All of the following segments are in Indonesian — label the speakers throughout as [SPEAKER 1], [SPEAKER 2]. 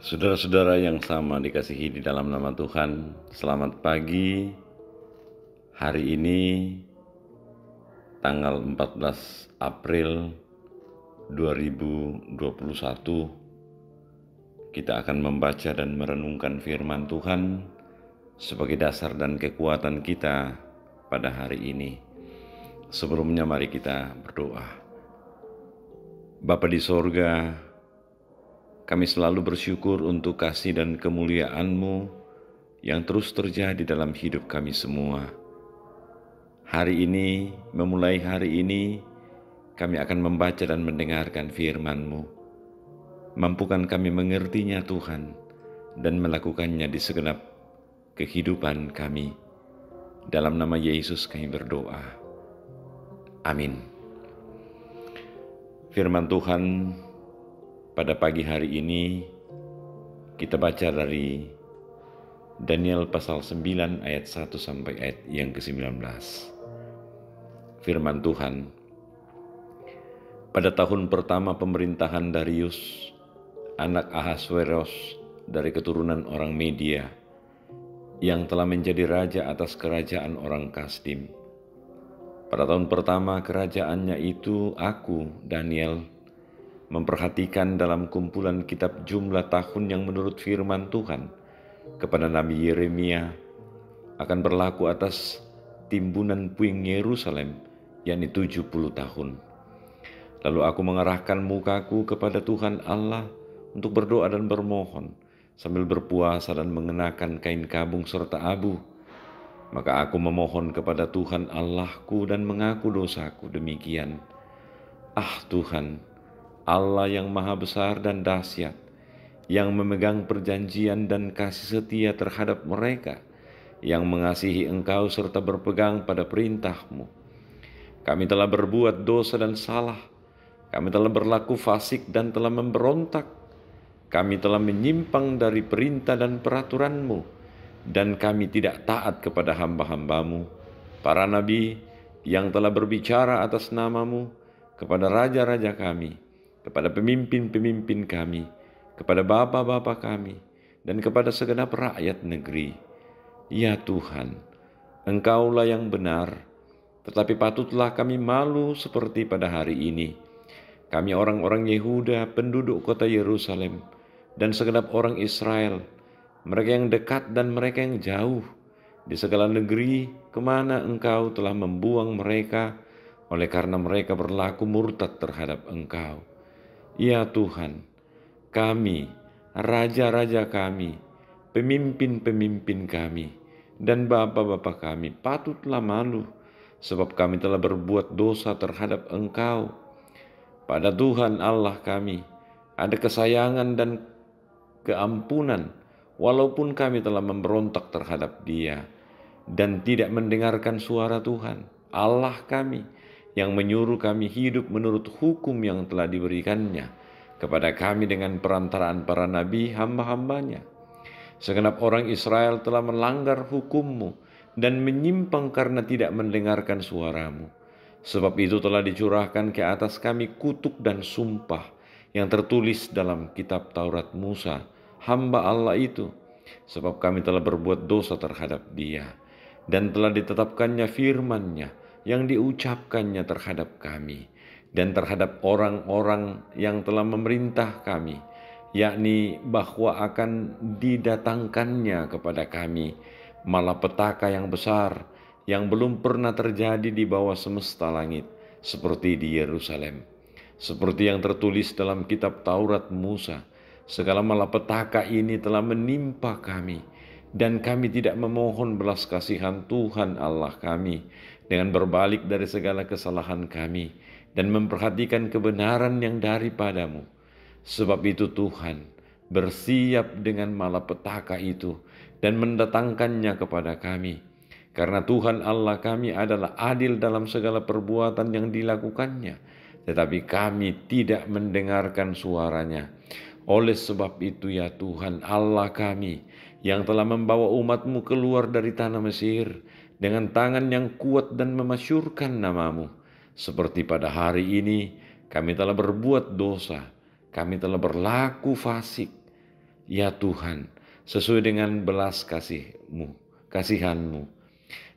[SPEAKER 1] Saudara-saudara yang sama dikasihi di dalam nama Tuhan, selamat pagi. Hari ini tanggal 14 April 2021, kita akan membaca dan merenungkan firman Tuhan sebagai dasar dan kekuatan kita pada hari ini. Sebelumnya mari kita berdoa. Bapa di sorga, kami selalu bersyukur untuk kasih dan kemuliaan-Mu yang terus terjadi dalam hidup kami semua. Hari ini, memulai hari ini, kami akan membaca dan mendengarkan firman-Mu. Mampukan kami mengertinya Tuhan, dan melakukannya di segenap kehidupan kami. Dalam nama Yesus kami berdoa. Amin. Firman Tuhan pada pagi hari ini kita baca dari Daniel pasal 9 ayat 1 sampai ayat yang ke-19. Firman Tuhan, pada tahun pertama pemerintahan Darius, anak Ahasweros dari keturunan orang Media, yang telah menjadi raja atas kerajaan orang Kasdim. Pada tahun pertama kerajaannya itu, aku, Daniel, memperhatikan dalam kumpulan kitab jumlah tahun yang menurut firman Tuhan kepada Nabi Yeremia akan berlaku atas timbunan puing Yerusalem, yakni 70 tahun. Lalu aku mengarahkan mukaku kepada Tuhan Allah untuk berdoa dan bermohon sambil berpuasa dan mengenakan kain kabung serta abu. Maka aku memohon kepada Tuhan Allahku dan mengaku dosaku demikian. Ah Tuhan, Allah yang maha besar dan dahsyat, yang memegang perjanjian dan kasih setia terhadap mereka, yang mengasihi Engkau serta berpegang pada perintah-Mu. Kami telah berbuat dosa dan salah, kami telah berlaku fasik dan telah memberontak, kami telah menyimpang dari perintah dan peraturan-Mu, dan kami tidak taat kepada hamba-hamba-Mu, para nabi yang telah berbicara atas nama-Mu, kepada raja-raja kami, kepada pemimpin-pemimpin kami, kepada bapa-bapa kami, dan kepada segenap rakyat negeri. Ya Tuhan, Engkaulah yang benar, tetapi patutlah kami malu seperti pada hari ini. Kami orang-orang Yehuda, penduduk kota Yerusalem, dan segenap orang Israel, mereka yang dekat dan mereka yang jauh, di segala negeri kemana Engkau telah membuang mereka, oleh karena mereka berlaku murtad terhadap Engkau. Ya Tuhan, kami, raja-raja kami, pemimpin-pemimpin kami, dan bapa-bapa kami patutlah malu, sebab kami telah berbuat dosa terhadap Engkau. Pada Tuhan Allah kami ada kesayangan dan keampunan, walaupun kami telah memberontak terhadap Dia, dan tidak mendengarkan suara Tuhan, Allah kami, yang menyuruh kami hidup menurut hukum yang telah diberikannya kepada kami dengan perantaraan para nabi hamba-hambanya. Segenap orang Israel telah melanggar hukum-Mu dan menyimpang karena tidak mendengarkan suara-Mu. Sebab itu telah dicurahkan ke atas kami kutuk dan sumpah yang tertulis dalam kitab Taurat Musa, hamba Allah itu, sebab kami telah berbuat dosa terhadap Dia, dan telah ditetapkannya firman-Nya yang diucapkannya terhadap kami dan terhadap orang-orang yang telah memerintah kami, yakni bahwa akan didatangkannya kepada kami malapetaka yang besar yang belum pernah terjadi di bawah semesta langit, seperti di Yerusalem. Seperti yang tertulis dalam kitab Taurat Musa, segala malapetaka ini telah menimpa kami, dan kami tidak memohon belas kasihan Tuhan Allah kami dengan berbalik dari segala kesalahan kami dan memperhatikan kebenaran yang daripada-Mu. Sebab itu Tuhan, bersiap dengan malapetaka itu dan mendatangkannya kepada kami. Karena Tuhan Allah kami adalah adil dalam segala perbuatan yang dilakukannya, tetapi kami tidak mendengarkan suaranya. Oleh sebab itu ya Tuhan Allah kami, yang telah membawa umat-Mu keluar dari tanah Mesir dengan tangan yang kuat dan memasyurkan nama-Mu. Seperti pada hari ini, kami telah berbuat dosa, kami telah berlaku fasik. Ya Tuhan, sesuai dengan belas kasihan-Mu,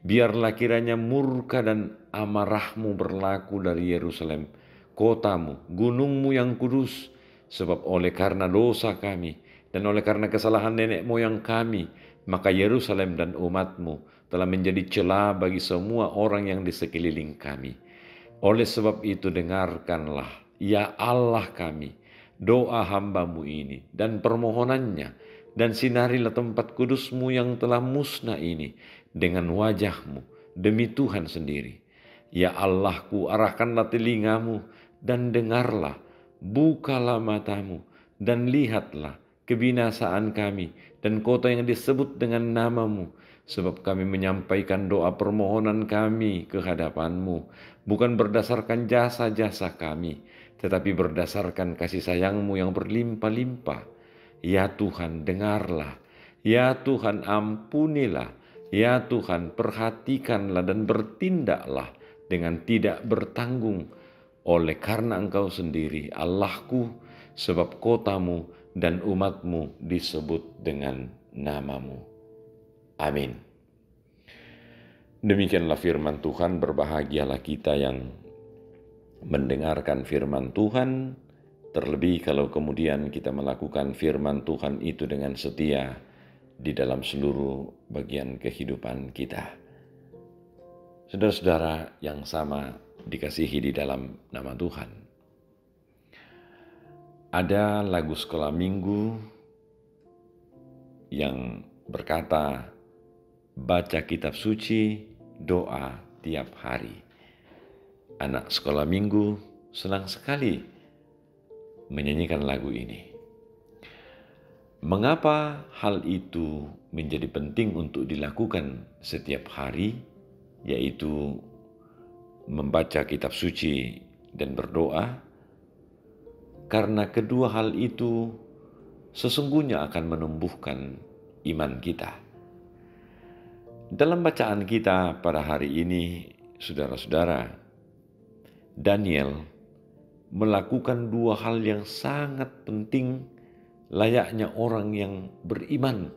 [SPEAKER 1] biarlah kiranya murka dan amarah-Mu berlaku dari Yerusalem, kota-Mu, gunung-Mu yang kudus, sebab oleh karena dosa kami dan oleh karena kesalahan nenek moyang kami, maka Yerusalem dan umat-Mu telah menjadi celah bagi semua orang yang di sekeliling kami. Oleh sebab itu dengarkanlah, ya Allah kami, doa hamba-Mu ini dan permohonannya, dan sinarilah tempat kudus-Mu yang telah musnah ini dengan wajah-Mu demi Tuhan sendiri. Ya Allahku, arahkanlah telinga-Mu dan dengarlah, bukalah mata-Mu dan lihatlah kebinasaan kami dan kota yang disebut dengan nama-Mu, sebab kami menyampaikan doa permohonan kami ke hadapan-Mu, bukan berdasarkan jasa-jasa kami, tetapi berdasarkan kasih sayang-Mu yang berlimpah-limpah. Ya Tuhan, dengarlah. Ya Tuhan, ampunilah. Ya Tuhan, perhatikanlah dan bertindaklah dengan tidak bertanggung, oleh karena Engkau sendiri Allahku, sebab kota-Mu dan umat-Mu disebut dengan nama-Mu. Amin. Demikianlah firman Tuhan. Berbahagialah kita yang mendengarkan firman Tuhan, terlebih kalau kemudian kita melakukan firman Tuhan itu dengan setia di dalam seluruh bagian kehidupan kita. Saudara-saudara yang sama dikasihi di dalam nama Tuhan, ada lagu sekolah minggu yang berkata, baca kitab suci, doa tiap hari. Anak sekolah minggu senang sekali menyanyikan lagu ini. Mengapa hal itu menjadi penting untuk dilakukan setiap hari, yaitu membaca kitab suci dan berdoa? Karena kedua hal itu sesungguhnya akan menumbuhkan iman kita. Dalam bacaan kita pada hari ini, saudara-saudara, Daniel melakukan dua hal yang sangat penting layaknya orang yang beriman,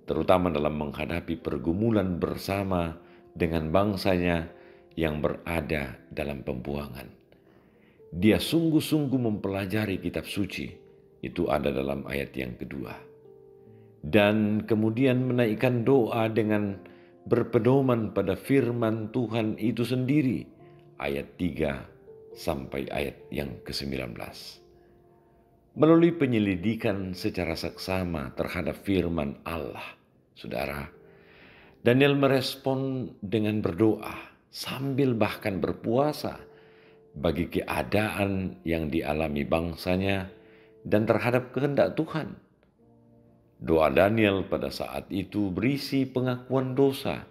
[SPEAKER 1] terutama dalam menghadapi pergumulan bersama dengan bangsanya yang berada dalam pembuangan. Dia sungguh-sungguh mempelajari kitab suci, itu ada dalam ayat yang kedua. Dan kemudian menaikkan doa dengan berpedoman pada firman Tuhan itu sendiri, ayat 3 sampai ayat yang ke-19. Melalui penyelidikan secara seksama terhadap firman Allah, saudara, Daniel merespon dengan berdoa sambil bahkan berpuasa bagi keadaan yang dialami bangsanya dan terhadap kehendak Tuhan. Doa Daniel pada saat itu berisi pengakuan dosa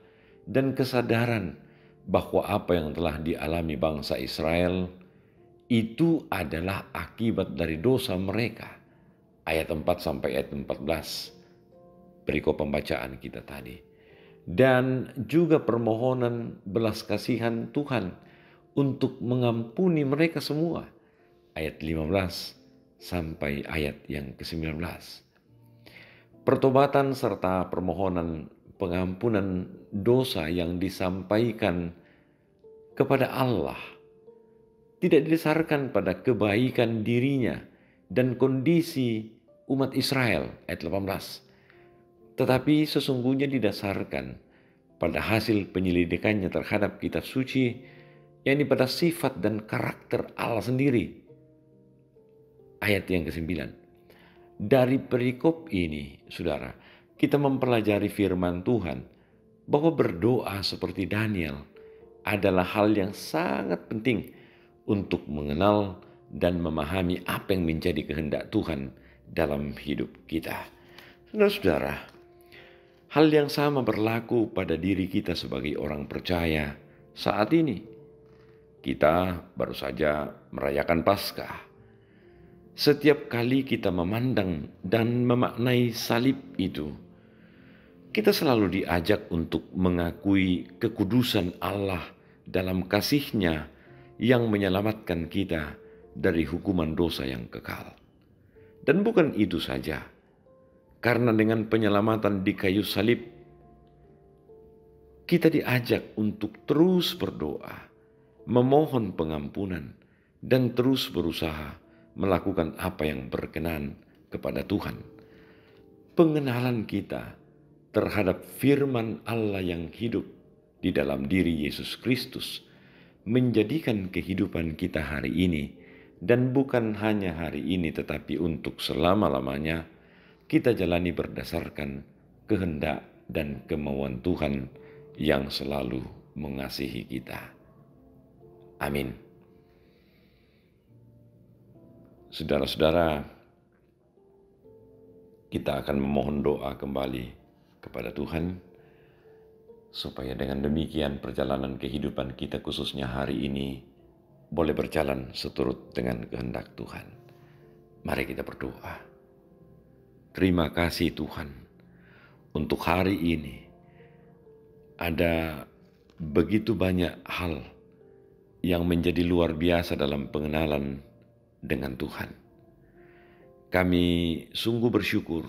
[SPEAKER 1] dan kesadaran bahwa apa yang telah dialami bangsa Israel itu adalah akibat dari dosa mereka. Ayat 4 sampai ayat 14, perikop pembacaan kita tadi. Dan juga permohonan belas kasihan Tuhan untuk mengampuni mereka semua. Ayat 15 sampai ayat yang ke-19. Pertobatan serta permohonan pengampunan dosa yang disampaikan kepada Allah tidak didasarkan pada kebaikan dirinya dan kondisi umat Israel, ayat 18. Tetapi sesungguhnya didasarkan pada hasil penyelidikannya terhadap kitab suci, yakni pada sifat dan karakter Allah sendiri. Ayat yang ke-9. Dari perikop ini, saudara, kita mempelajari firman Tuhan bahwa berdoa seperti Daniel adalah hal yang sangat penting untuk mengenal dan memahami apa yang menjadi kehendak Tuhan dalam hidup kita. Saudara-saudara, hal yang sama berlaku pada diri kita sebagai orang percaya saat ini. Kita baru saja merayakan Paskah. Setiap kali kita memandang dan memaknai salib itu, Kita selalu diajak untuk mengakui kekudusan Allah dalam kasih-Nya yang menyelamatkan kita dari hukuman dosa yang kekal. Dan bukan itu saja, karena dengan penyelamatan di kayu salib, kita diajak untuk terus berdoa, memohon pengampunan, dan terus berusaha melakukan apa yang berkenan kepada Tuhan. Pengenalan kita terhadap firman Allah yang hidup di dalam diri Yesus Kristus menjadikan kehidupan kita hari ini, dan bukan hanya hari ini tetapi untuk selama-lamanya kita jalani berdasarkan kehendak dan kemauan Tuhan yang selalu mengasihi kita. Amin. Saudara-saudara, kita akan memohon doa kembali kepada Tuhan, supaya dengan demikian perjalanan kehidupan kita khususnya hari ini boleh berjalan seturut dengan kehendak Tuhan. Mari kita berdoa. Terima kasih Tuhan, untuk hari ini ada begitu banyak hal yang menjadi luar biasa dalam pengenalan dengan Tuhan. Kami sungguh bersyukur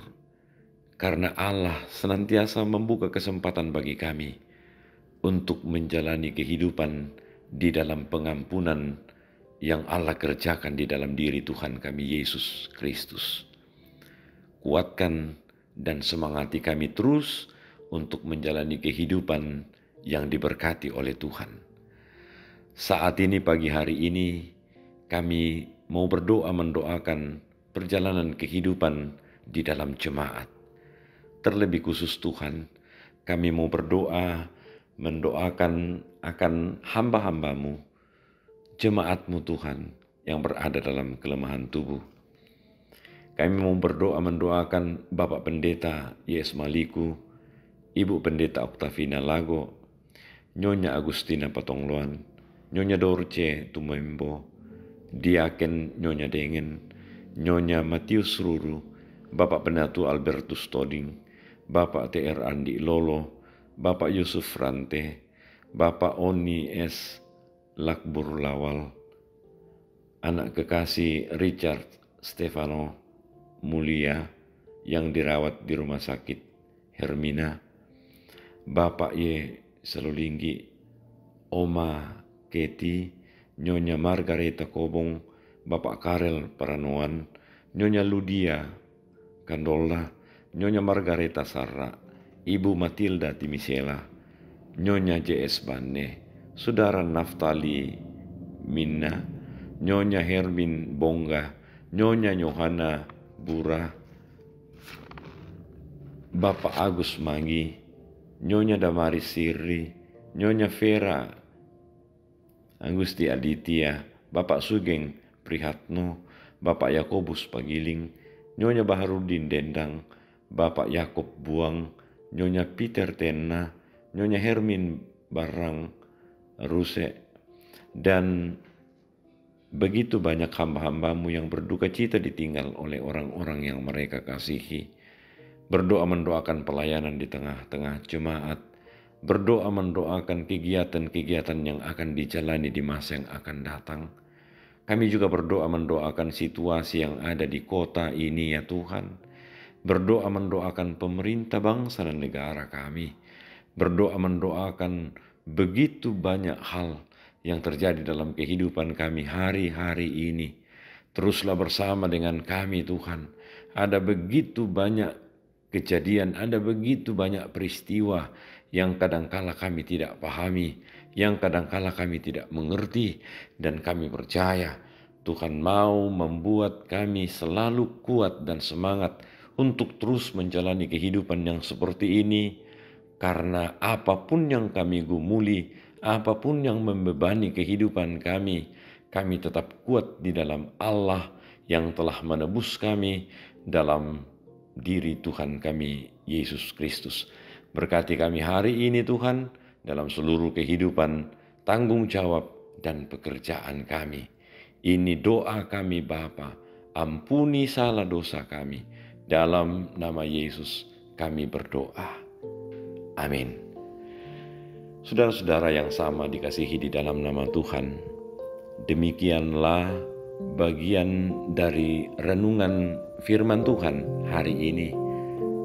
[SPEAKER 1] karena Allah senantiasa membuka kesempatan bagi kami untuk menjalani kehidupan di dalam pengampunan yang Allah kerjakan di dalam diri Tuhan kami Yesus Kristus. Kuatkan dan semangati kami terus untuk menjalani kehidupan yang diberkati oleh Tuhan. Saat ini pagi hari ini kami mau berdoa mendoakan perjalanan kehidupan di dalam jemaat. Terlebih khusus Tuhan, kami mau berdoa, mendoakan akan hamba-hamba-Mu, jemaat-Mu Tuhan, yang berada dalam kelemahan tubuh. Kami mau berdoa mendoakan Bapak Pendeta Yes Maliku, Ibu Pendeta Oktavina Lago, Nyonya Agustina Patongloan, Nyonya Dorce Tumembo, Diaken Nyonya Dengen, Nyonya Matius Ruru, Bapak Penatu Albertus Toding, Bapak TR Andi Lolo, Bapak Yusuf Rante, Bapak Oni S. Lakbur Lawal, anak kekasih Richard Stefano Mulia yang dirawat di rumah sakit Hermina, Bapak Y. Selulinggi, Oma Keti, Nyonya Margareta Kobong, Bapak Karel Paranoan, Nyonya Ludia Kandola, Nyonya Margareta Sarra, Ibu Matilda Timisela, Nyonya JS Bane, Saudara Naftali Minna, Nyonya Hermin Bongga, Nyonya Yohana Bura, Bapak Agus Mangi, Nyonya Damaris Sirri, Nyonya Vera Agusti Aditya, Bapak Sugeng Prihatno, Bapak Yakobus Pagiling, Nyonya Baharudin Dendang, Bapak Yakob Buang, Nyonya Peter Tena, Nyonya Hermin Barang Ruse, dan begitu banyak hamba-hamba-Mu yang berduka cita ditinggal oleh orang-orang yang mereka kasihi. Berdoa mendoakan pelayanan di tengah-tengah jemaat, berdoa mendoakan kegiatan-kegiatan yang akan dijalani di masa yang akan datang. Kami juga berdoa mendoakan situasi yang ada di kota ini ya Tuhan. Berdoa mendoakan pemerintah bangsa dan negara kami. Berdoa mendoakan begitu banyak hal yang terjadi dalam kehidupan kami hari-hari ini. Teruslah bersama dengan kami Tuhan. Ada begitu banyak kejadian, ada begitu banyak peristiwa yang kadangkala kami tidak pahami, yang kadangkala kami tidak mengerti, dan kami percaya Tuhan mau membuat kami selalu kuat dan semangat untuk terus menjalani kehidupan yang seperti ini, karena apapun yang kami gumuli, apapun yang membebani kehidupan kami, kami tetap kuat di dalam Allah yang telah menebus kami dalam diri Tuhan kami, Yesus Kristus. Berkati kami hari ini Tuhan, dalam seluruh kehidupan, tanggung jawab, dan pekerjaan kami. Ini doa kami Bapa, ampuni salah dosa kami. Dalam nama Yesus kami berdoa. Amin. Saudara-saudara yang sama dikasihi di dalam nama Tuhan, demikianlah bagian dari renungan firman Tuhan hari ini.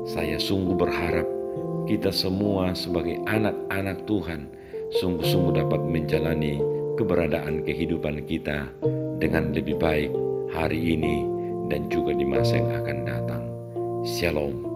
[SPEAKER 1] Saya sungguh berharap kita semua sebagai anak-anak Tuhan sungguh-sungguh dapat menjalani keberadaan kehidupan kita dengan lebih baik hari ini dan juga di masa yang akan datang. Shalom.